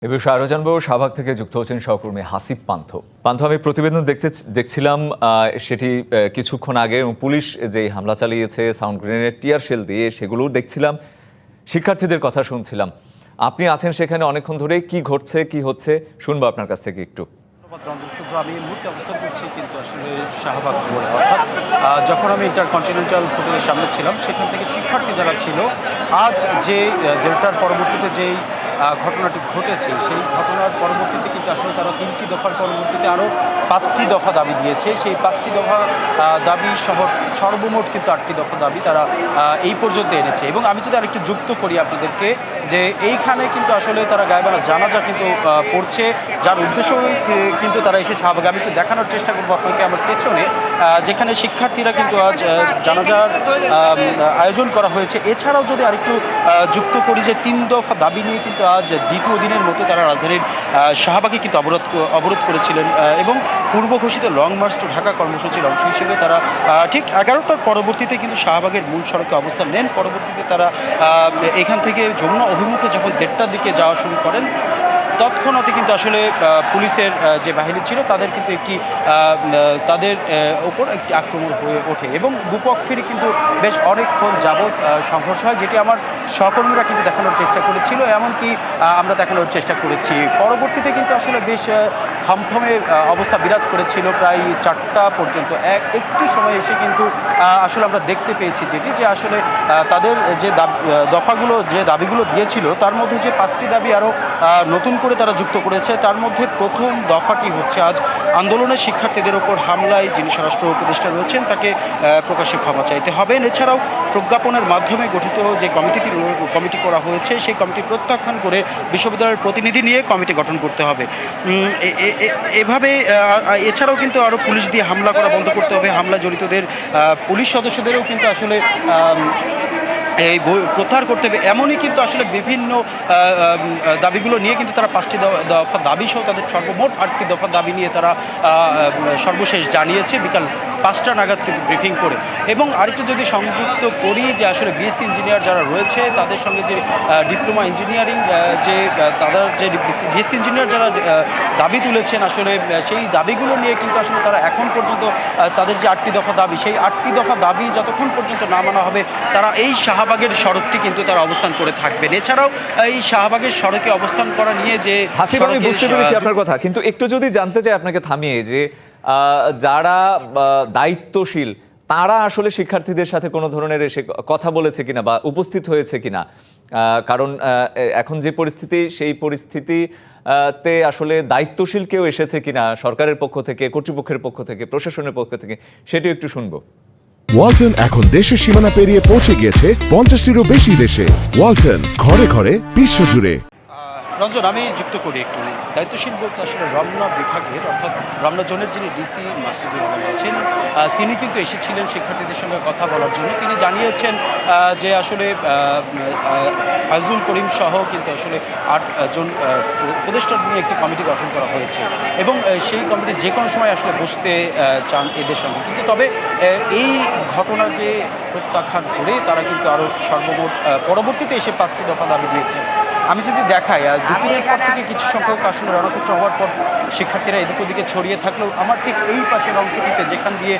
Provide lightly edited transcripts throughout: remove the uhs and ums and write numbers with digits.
এ বিষয়ে আরও জানবো। শাহবাগ থেকে যুক্ত হচ্ছেন সহকর্মী হাসিব পান্থ। আমি প্রতিবেদন দেখছিলাম সেটি কিছুক্ষণ আগে, এবং পুলিশ যে হামলা চালিয়েছে সাউন্ড গ্রেনেড, টিয়ার শেল দিয়ে, সেগুলোও দেখছিলাম, শিক্ষার্থীদের কথা শুনছিলাম। আপনি আছেন সেখানে অনেকক্ষণ ধরে, কি ঘটছে কি হচ্ছে শুনবো আপনার কাছ থেকে একটু। শুধু আমি এই মুহূর্তে অবস্থান করছি কিন্তু আসলে শাহবাগ মোড়ে, অর্থাৎ যখন আমি ইন্টারকন্টিনেন্টাল হোটেলের সামনে ছিলাম সেখান থেকে শিক্ষার্থী যারা ছিল, আজ যে দেড়টার পরবর্তীতে যেই ঘটনাটি ঘটেছে সেই ঘটনার পরবর্তীতে কিন্তু আসলে তারা 3টি দফার পরবর্তীতে আরও 5টি দফা দাবি দিয়েছে। সেই 5টি দফা দাবি সহ সর্বমোট কিন্তু 8টি দফা দাবি তারা এই পর্যন্ত এনেছে। এবং আমি যদি আরেকটু যুক্ত করি আপনাদেরকে, যে এইখানে কিন্তু আসলে তারা গায়েবানা জানাজা কিন্তু পড়ছে, যার উদ্দেশ্য কিন্তু তারা এসে শাহবাগে। আমি একটু দেখানোর চেষ্টা করবো আপনাকে আমার পেছনে, যেখানে শিক্ষার্থীরা কিন্তু আজ জানাজার আয়োজন করা হয়েছে। এছাড়াও যদি আরেকটু যুক্ত করি যে 3 দফা দাবি নিয়ে কিন্তু আজ দ্বিতীয় দিনের মতো তারা রাজধানীর শাহবাগে কিন্তু অবরোধ করেছিলেন, এবং পূর্ব ঘোষিত লং মার্চ টু ঢাকা কর্মসূচির অংশ হিসেবে তারা ঠিক 11টার পরবর্তীতে কিন্তু শাহবাগের মূল সড়কে অবস্থান নেন। পরবর্তীতে তারা এখান থেকে যমুনা অভিমুখে যখন 1:30টার দিকে যাওয়া শুরু করেন, তৎক্ষণাৎই কিন্তু আসলে পুলিশের যে বাহিনী ছিল তাদের কিন্তু তাদের ওপর একটি আক্রমণ হয়ে ওঠে, এবং দুপক্ষেরই কিন্তু বেশ অনেকক্ষণ যাবৎ সংঘর্ষ হয়, যেটি আমার সহকর্মীরা কিন্তু দেখানোর চেষ্টা করেছিল, এমনকি আমরা দেখানোর চেষ্টা করেছি। পরবর্তীতে কিন্তু আসলে বেশ থমথমে অবস্থা বিরাজ করেছিল প্রায় 4টা পর্যন্ত। একটু সময় এসে কিন্তু আসলে আমরা দেখতে পেয়েছি যে আসলে তাদের যে দাবিগুলো দিয়েছিল তার মধ্যে যে 5টি দাবি আরও নতুন করে তারা যুক্ত করেছে। তার মধ্যে প্রথম দফাটি হচ্ছে আজ আন্দোলনের শিক্ষার্থীদের ওপর হামলায় যিনি স্বরাষ্ট্র উপদেষ্টা রয়েছেন তাকে প্রকাশ্যে ক্ষমা চাইতে হবে। এছাড়াও প্রজ্ঞাপনের মাধ্যমে গঠিত যে কমিটি করা হয়েছে সেই কমিটি প্রত্যাখ্যান করে বিশ্ববিদ্যালয়ের প্রতিনিধি নিয়ে কমিটি গঠন করতে হবে। এভাবে এছাড়াও কিন্তু আরও পুলিশ দিয়ে হামলা করা বন্ধ করতে হবে। হামলা জড়িতদের পুলিশ সদস্যদেরও কিন্তু আসলে এই প্রত্যাহার করতে হবে। এমনই কিন্তু আসলে বিভিন্ন দাবিগুলো নিয়ে কিন্তু তারা 5টি দফা দাবি সহ তাদের সর্বমোট 8টি দফা দাবি নিয়ে তারা সর্বশেষ জানিয়েছে বিকাল 5টা নাগাদ কিন্তু ব্রিফিং করে। এবং আরেকটু যদি সংযুক্ত করি যে আসলে বিএসসি ইঞ্জিনিয়ার যারা রয়েছে তাদের সঙ্গে যে ডিপ্লোমা ইঞ্জিনিয়ারিং যে তাদের যে বিএসসি ইঞ্জিনিয়ার যারা দাবি তুলেছেন, আসলে সেই দাবিগুলো নিয়ে কিন্তু আসলে তারা এখন পর্যন্ত তাদের যে 8টি দফা দাবি, সেই 8টি দফা দাবি যতক্ষণ পর্যন্ত না মানা হবে তারা এই শাহবাগের সড়কটি কিন্তু তারা অবস্থান করে থাকবেন। এছাড়াও এই শাহবাগের সড়কে অবস্থান করা নিয়ে যে হাসিব, আমি বুঝতে পেরেছি আপনার কথা, কিন্তু একটু যদি জানতে চাই আপনাকে থামিয়ে, যে যারা দায়িত্বশীল তারা আসলে শিক্ষার্থীদের সাথে কোনো ধরনের এসে কথা বলেছে কিনা বা উপস্থিত হয়েছে কিনা, কারণ এখন যে পরিস্থিতি সেই পরিস্থিতিতে আসলে দায়িত্বশীল কেউ এসেছে কিনা সরকারের পক্ষ থেকে, কর্তৃপক্ষের পক্ষ থেকে, প্রশাসনের পক্ষ থেকে, সেটিও একটু শুনবো। ওয়ালটন এখন দেশের সীমানা পেরিয়ে পৌঁছে গিয়েছে 50টিরও বেশি দেশে। ওয়ালটন, ঘরে ঘরে বিশ্বজুড়ে। রঞ্জন, আমি যুক্ত করি একটু। দায়িত্বশীল বলতে আসলে রমনা বিভাগের, অর্থাৎ রমনা জোনের যিনি ডিসি মাসুদুল আলম আছেন, তিনি কিন্তু এসেছিলেন শিক্ষার্থীদের সঙ্গে কথা বলার জন্য। তিনি জানিয়েছেন যে আসলে ফাজুল করিম সহ কিন্তু আসলে 8 জন উপদেষ্টা নিয়ে একটি কমিটি গঠন করা হয়েছে, এবং সেই কমিটি যে কোনো সময় আসলে বসতে চান এদের সঙ্গে। কিন্তু তবে এই ঘটনাকে প্রত্যাখ্যান করে তারা কিন্তু আরও সর্বমোট পরবর্তীতে এসে 5টি দফা দাবি দিয়েছে। আমি যদি দেখাই, দুপুরের পর থেকে কিছু সংখ্যক আসলে রণক্ষেত্র হওয়ার পর শিক্ষার্থীরা এদিক ওদিকে ছড়িয়ে থাকলেও আমার ঠিক এই পাশের অংশটিতে, যেখান দিয়ে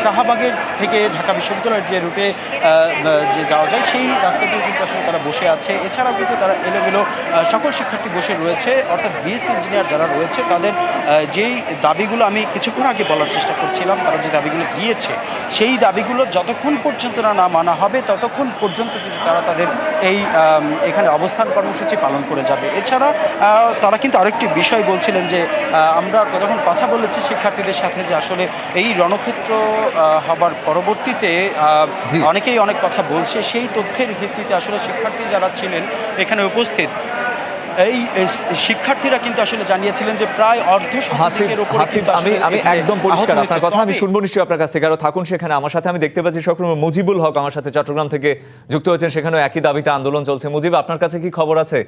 শাহবাগের থেকে ঢাকা বিশ্ববিদ্যালয়ের যে রুটে যে যাওয়া যায় সেই রাস্তাটিও কিন্তু আসলে তারা বসে আছে। এছাড়াও কিন্তু তারা এলোমেলো সকল শিক্ষার্থী বসে রয়েছে, অর্থাৎ বিএসসি ইঞ্জিনিয়ার যারা রয়েছে তাদের যেই দাবিগুলো আমি কিছুক্ষণ আগে বলার চেষ্টা করছিলাম, তারা যে দাবিগুলো দিয়েছে সেই দাবিগুলো যতক্ষণ পর্যন্ত না মানা হবে ততক্ষণ পর্যন্ত কিন্তু তারা তাদের এই এখানে অবস্থান কর্মসূচি পালন করে যাবে। এছাড়া তারা কিন্তু আরেকটি বিষয় বলছিলেন যে আমরা যখন কথা বলেছি শিক্ষার্থীদের সাথে, যে আসলে এই রণক্ষেত্র হবার পরবর্তীতে অনেকেই অনেক কথা বলছে, সেই তথ্যের ভিত্তিতে আসলে শিক্ষার্থী যারা ছিলেন এখানে উপস্থিত এই শিক্ষার্থীরা কিন্তু আসলে জানিয়েছিলেন যে প্রায় হাসিব, আমি একদম পরিষ্কার আপনার কথা, আমি শুনবো নিশ্চয়ই আপনার কাছ থেকে। আরো থাকুন সেখানে আমার সাথে। আমি দেখতে পাচ্ছি সহকর্মী মুজিবুল হক আমার সাথে চট্টগ্রাম থেকে যুক্ত হয়েছেন, সেখানেও একই দাবিতে আন্দোলন চলছে। মুজিব, আপনার কাছে কি খবর আছে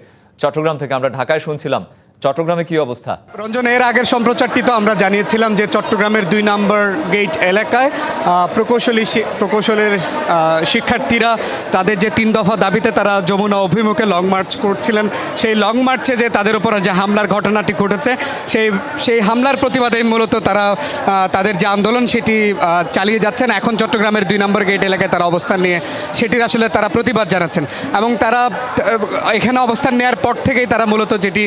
চট্টগ্রাম থেকে? আমরা ঢাকায় শুনছিলাম চট্টগ্রামে কি অবস্থা? রঞ্জন, এর আগের সম্প্রচারটি তো আমরা জানিয়েছিলাম যে চট্টগ্রামের 2 নম্বর গেট এলাকায় প্রকৌশলের শিক্ষার্থীরা তাদের যে 3 দফা দাবিতে তারা যমুনা অভিমুখে লং মার্চ করছিলেন। সেই লং মার্চে যে তাদের উপর যে হামলার ঘটনাটি ঘটেছে সেই হামলার প্রতিবাদে মূলত তারা তাদের যে আন্দোলন সেটি চালিয়ে যাচ্ছেন। এখন চট্টগ্রামের 2 নম্বর গেট এলাকায় তারা অবস্থান নিয়ে সেটির আসলে তারা প্রতিবাদ জানাচ্ছেন এবং তারা এখানে অবস্থান নেওয়ার পর থেকেই তারা মূলত যেটি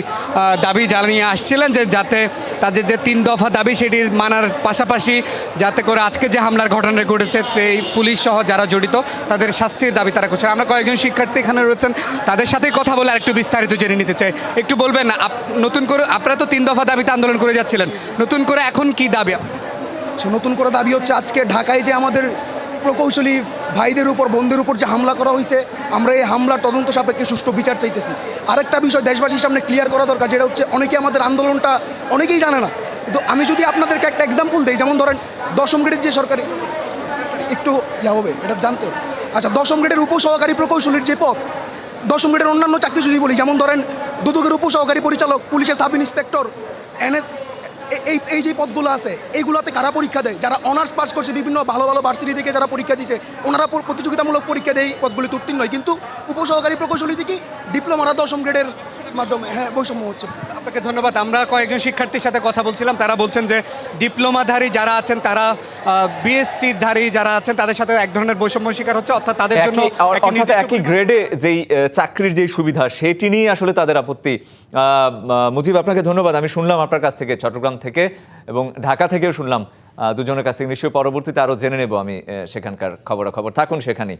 দাবি জানিয়ে আসছিলেন যে যাতে তাদের যে 3 দফা দাবি সেটির মানার পাশাপাশি যাতে করে আজকে যে হামলার ঘটনা ঘটেছে সেই পুলিশ সহ যারা জড়িত তাদের শাস্তির দাবি তারা করছেন। আমরা কয়েকজন শিক্ষার্থী এখানে রয়েছেন, তাদের সাথেই কথা বলে আরেকটু বিস্তারিত জেনে নিতে চাই। একটু বলবেন নতুন করে, আপনারা তো 3 দফা দাবিতে আন্দোলন করে যাচ্ছিলেন, নতুন করে এখন কি দাবি? নতুন করে দাবি হচ্ছে আজকে ঢাকায় যে আমাদের প্রকৌশলী ভাইদের উপর বোনদের উপর যে হামলা করা হয়েছে, আমরা এই হামলার তদন্ত সাপেক্ষে সুষ্ঠু বিচার চাইতেছি। আরেকটা বিষয় দেশবাসীর সামনে ক্লিয়ার করা দরকার, যেটা হচ্ছে অনেকে আমাদের আন্দোলনটা অনেকেই জানে না, কিন্তু আমি যদি আপনাদেরকে একটা এক্সাম্পল দিই, যেমন ধরেন 10ম গ্রেডের যে সরকারি একটু হবে এটা জানতে হবে। আচ্ছা, 10ম গ্রেডের উপসহকারী প্রকৌশলীর যে পদ, 10ম গ্রেডের অন্যান্য চাকরি যদি বলি, যেমন ধরেন দুদকের উপসহকারী পরিচালক, পুলিশের সাব ইন্সপেক্টর, এনএস, এই যে পদগুলো আছে এইগুলোতে কারা পরীক্ষা দেয়? যারা অনার্স পাস করছে, বিভিন্ন ভালো ভালো ভার্সিটি থেকে যারা পরীক্ষা দিয়েছে, ওনারা প্রতিযোগিতামূলক পরীক্ষা দেয়, পদগুলিতে উত্তীর্ণ হয়। কিন্তু উপসহকারী প্রকৌশলী থেকে ডিপ্লোমারা 10ম গ্রেডের মাধ্যমে বৈষম্য হচ্ছে। আপনাকে ধন্যবাদ। আমরা কয়েকজন শিক্ষার্থীর সাথে কথা বলছিলাম, তারা বলছেন যে ডিপ্লোমাধারী যারা আছেন, তারা বিএসসি-ধারী যারা আছেন তাদের সাথে এক ধরনের বৈষম্য শিকার হচ্ছে, অর্থাৎ তাদের জন্য একই গ্রেডে যেই চাকরির যেই সুবিধা সেটি নিয়ে আসলে তাদের আপত্তি। মুজিব, আপনাকে ধন্যবাদ। আমি শুনলাম আপনার কাছ থেকে, চট্টগ্রাম থেকে এবং ঢাকা থেকেও শুনলাম, দুজনের কাছ থেকে। নিশ্চয়ই পরবর্তীতে আরও জেনে নেব আমি সেখানকার খবরাখবর। থাকুন সেখানেই।